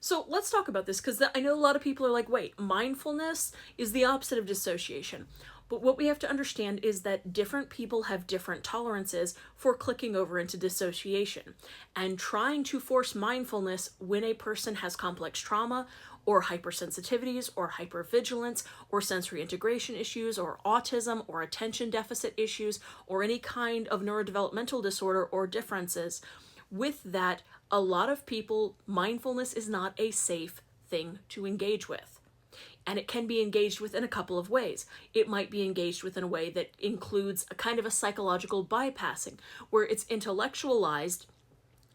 So let's talk about this because I know a lot of people are like, wait, mindfulness is the opposite of dissociation. But what we have to understand is that different people have different tolerances for clicking over into dissociation. And trying to force mindfulness when a person has complex trauma or hypersensitivities or hypervigilance or sensory integration issues or autism or attention deficit issues or any kind of neurodevelopmental disorder or differences, with that, a lot of people, mindfulness is not a safe thing to engage with. And it can be engaged with in a couple of ways. It might be engaged with in a way that includes a kind of a psychological bypassing, where it's intellectualized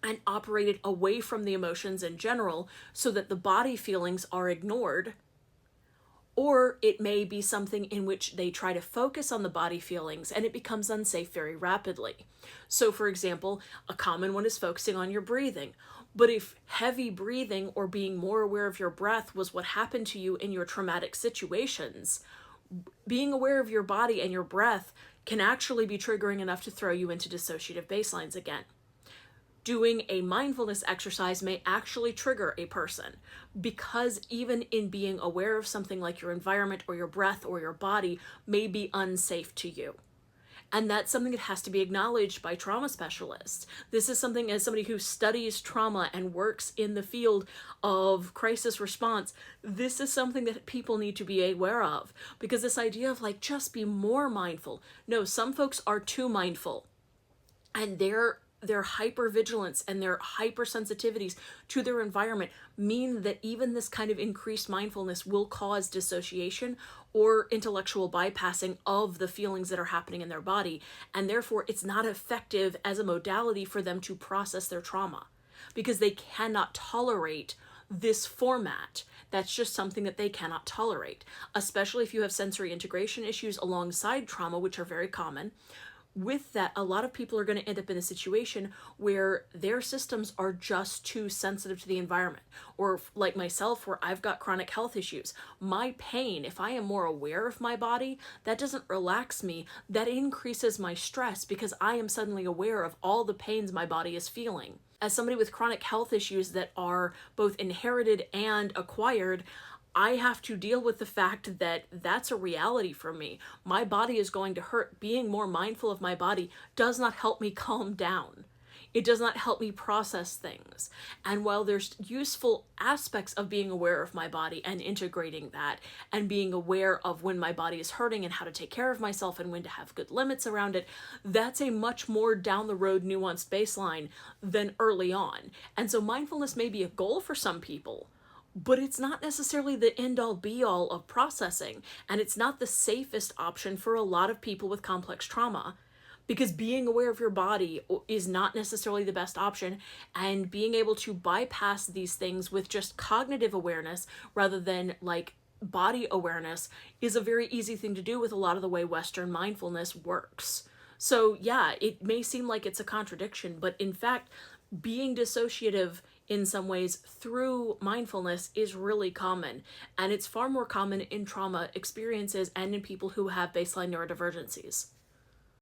and operated away from the emotions in general so that the body feelings are ignored. Or it may be something in which they try to focus on the body feelings and it becomes unsafe very rapidly. So, for example, a common one is focusing on your breathing. But if heavy breathing or being more aware of your breath was what happened to you in your traumatic situations, being aware of your body and your breath can actually be triggering enough to throw you into dissociative baselines again. Doing a mindfulness exercise may actually trigger a person because even in being aware of something like your environment or your breath or your body may be unsafe to you. And that's something that has to be acknowledged by trauma specialists. This is something, as somebody who studies trauma and works in the field of crisis response, this is something that people need to be aware of. Because this idea of like, just be more mindful. No, some folks are too mindful. And their hypervigilance and their hypersensitivities to their environment mean that even this kind of increased mindfulness will cause dissociation or intellectual bypassing of the feelings that are happening in their body, and therefore it's not effective as a modality for them to process their trauma because they cannot tolerate this format. That's just something that they cannot tolerate, especially if you have sensory integration issues alongside trauma, which are very common. With that, a lot of people are going to end up in a situation where their systems are just too sensitive to the environment. Or like myself, where I've got chronic health issues. My pain, if I am more aware of my body, that doesn't relax me. That increases my stress because I am suddenly aware of all the pains my body is feeling. As somebody with chronic health issues that are both inherited and acquired, I have to deal with the fact that that's a reality for me. My body is going to hurt. Being more mindful of my body does not help me calm down. It does not help me process things. And while there's useful aspects of being aware of my body and integrating that and being aware of when my body is hurting and how to take care of myself and when to have good limits around it, that's a much more down the road nuanced baseline than early on. And so mindfulness may be a goal for some people, but it's not necessarily the end-all be-all of processing, and it's not the safest option for a lot of people with complex trauma, because being aware of your body is not necessarily the best option, and being able to bypass these things with just cognitive awareness rather than like body awareness is a very easy thing to do with a lot of the way Western mindfulness works. So yeah, it may seem like it's a contradiction, but in fact, being dissociative in some ways through mindfulness is really common, and it's far more common in trauma experiences and in people who have baseline neurodivergencies.